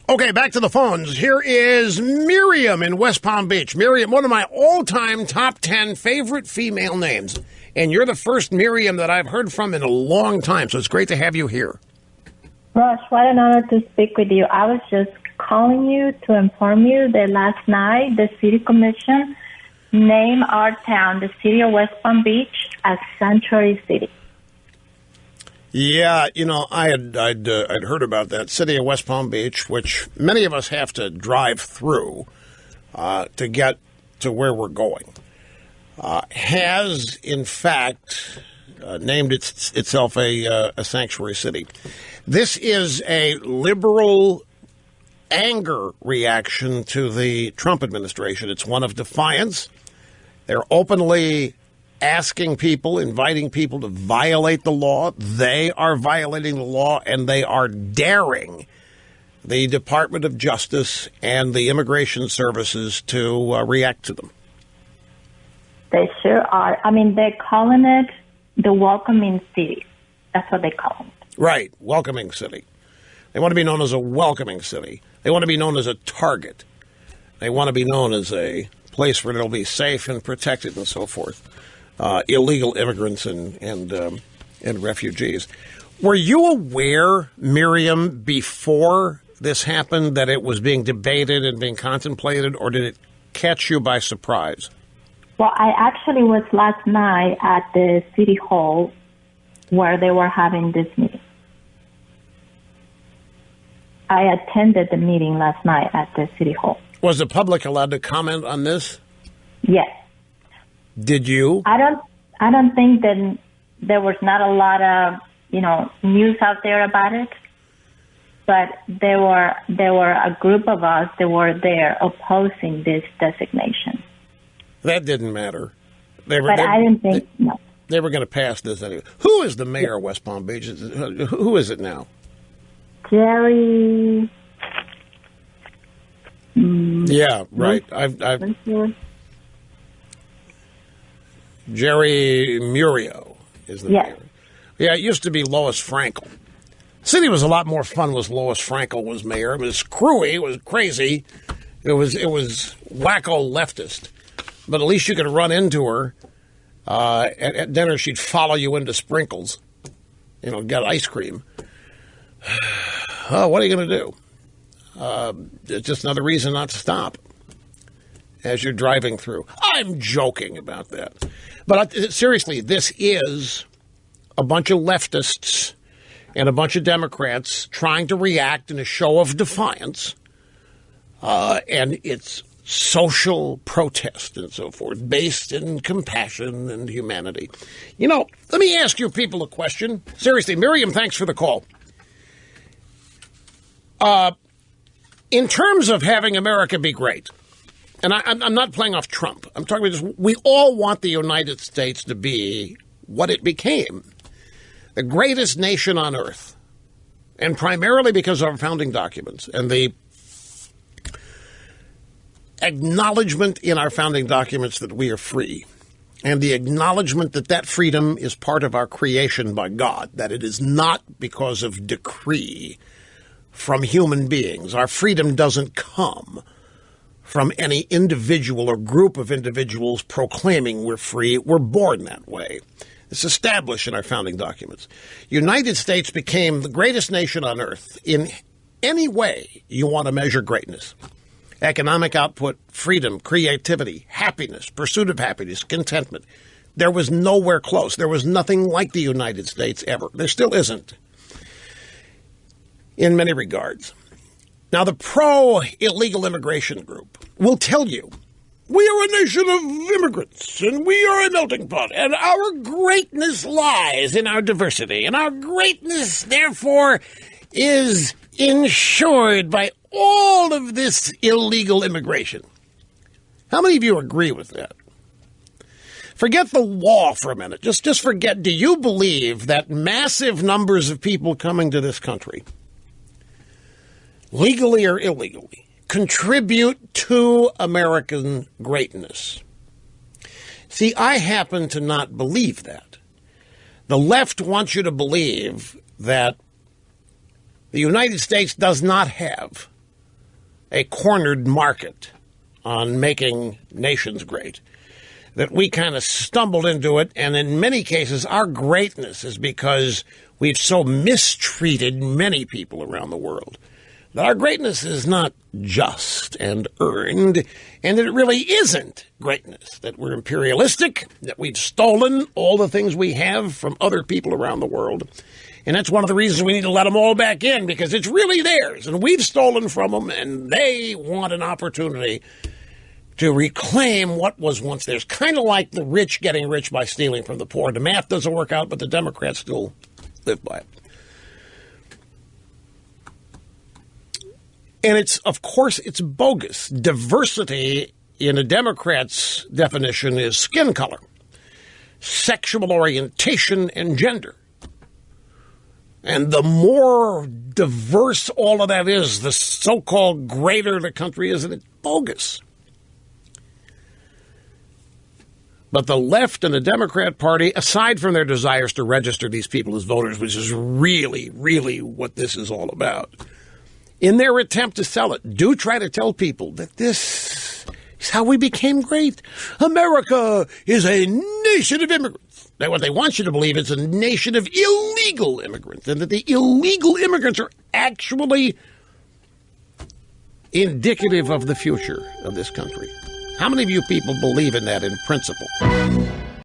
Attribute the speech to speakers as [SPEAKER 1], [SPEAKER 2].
[SPEAKER 1] Okay, back to the phones. Here is Miriam in West Palm Beach. Miriam, one of my all-time top 10 favorite female names. And you're the first Miriam that I've heard from in a long time, so it's great to have you here.
[SPEAKER 2] Rush, what an honor to speak with you. I was just calling you to inform you that last night the City Commission named our town, the city of West Palm Beach, as Sanctuary City.
[SPEAKER 1] Yeah, you know, I'd heard about that city of West Palm Beach, which many of us have to drive through to get to where we're going. Has in fact named itself a sanctuary city. This is a liberal anger reaction to the Trump administration. It's one of defiance. They're openly asking people, inviting people to violate the law. They are violating the law, and they are daring the Department of Justice and the Immigration Services to react to them.
[SPEAKER 2] They sure are. I mean, they're calling it the welcoming city. That's what they call it.
[SPEAKER 1] Right, welcoming city. They want to be known as a welcoming city. They want to be known as a target. They want to be known as a place where they'll be safe and protected and so forth. Illegal immigrants and refugees. Were you aware, Miriam, before this happened that it was being debated and being contemplated, or did it catch you by surprise?
[SPEAKER 2] Well, I actually was last night at the city hall where they were having this meeting. I attended the meeting last night at the city hall.
[SPEAKER 1] Was the public allowed to comment on this?
[SPEAKER 2] Yes.
[SPEAKER 1] Did you?
[SPEAKER 2] I don't think that there was not a lot of, news out there about it, but there were a group of us that were there opposing this designation.
[SPEAKER 1] That didn't matter.
[SPEAKER 2] I didn't think, no.
[SPEAKER 1] They were going to pass this anyway. Who is the mayor of West Palm Beach? Who is it now?
[SPEAKER 2] Jerry.
[SPEAKER 1] Yeah, right. Jerry Murio is the mayor. Yeah, it used to be Lois Frankel. The city was a lot more fun when Lois Frankel was mayor. It was screwy. It was crazy. It was wacko leftist. But at least you could run into her. At dinner, she'd follow you into Sprinkles. Get ice cream. Oh, what are you going to do? It's just another reason not to stop as you're driving through. I'm joking about that. But seriously, this is a bunch of leftists and a bunch of Democrats trying to react in a show of defiance. And it's social protest and so forth, based in compassion and humanity. Let me ask you people a question. Seriously, Miriam, thanks for the call. In terms of having America be great, and I'm not playing off Trump. I'm talking about just, we all want the United States to be what it became, the greatest nation on earth, and primarily because of our founding documents and the acknowledgement in our founding documents that we are free, and the acknowledgement that that freedom is part of our creation by God, that it is not because of decree from human beings. Our freedom doesn't come from any individual or group of individuals proclaiming we're free. We're born that way. It's established in our founding documents. United States became the greatest nation on earth in any way you want to measure greatness. Economic output, freedom, creativity, happiness, pursuit of happiness, contentment. There was nowhere close. There was nothing like the United States ever. There still isn't in many regards. Now, the pro-illegal immigration group will tell you, we are a nation of immigrants, and we are a melting pot, and our greatness lies in our diversity, and our greatness, therefore, is ensured by all of this illegal immigration. How many of you agree with that? Forget the wall for a minute. Just forget, do you believe that massive numbers of people coming to this country, legally or illegally, contribute to American greatness? See, I happen to not believe that. The left wants you to believe that the United States does not have a cornered market on making nations great, that we kind of stumbled into it, and in many cases our greatness is because we've so mistreated many people around the world. That our greatness is not just and earned, and that it really isn't greatness, that we're imperialistic, that we've stolen all the things we have from other people around the world. And that's one of the reasons we need to let them all back in, because it's really theirs, and we've stolen from them, and they want an opportunity to reclaim what was once theirs. Kind of like the rich getting rich by stealing from the poor. The math doesn't work out, but the Democrats still live by it. And it's, of course, it's bogus. Diversity in a Democrat's definition is skin color, sexual orientation, and gender. And the more diverse all of that is, the so-called greater the country is, and it's bogus. But the left and the Democrat Party, aside from their desires to register these people as voters, which is really, really what this is all about, in their attempt to sell it, do try to tell people that this is how we became great. America is a nation of immigrants. Now, what they want you to believe is a nation of illegal immigrants, and that the illegal immigrants are actually indicative of the future of this country. How many of you people believe in that in principle?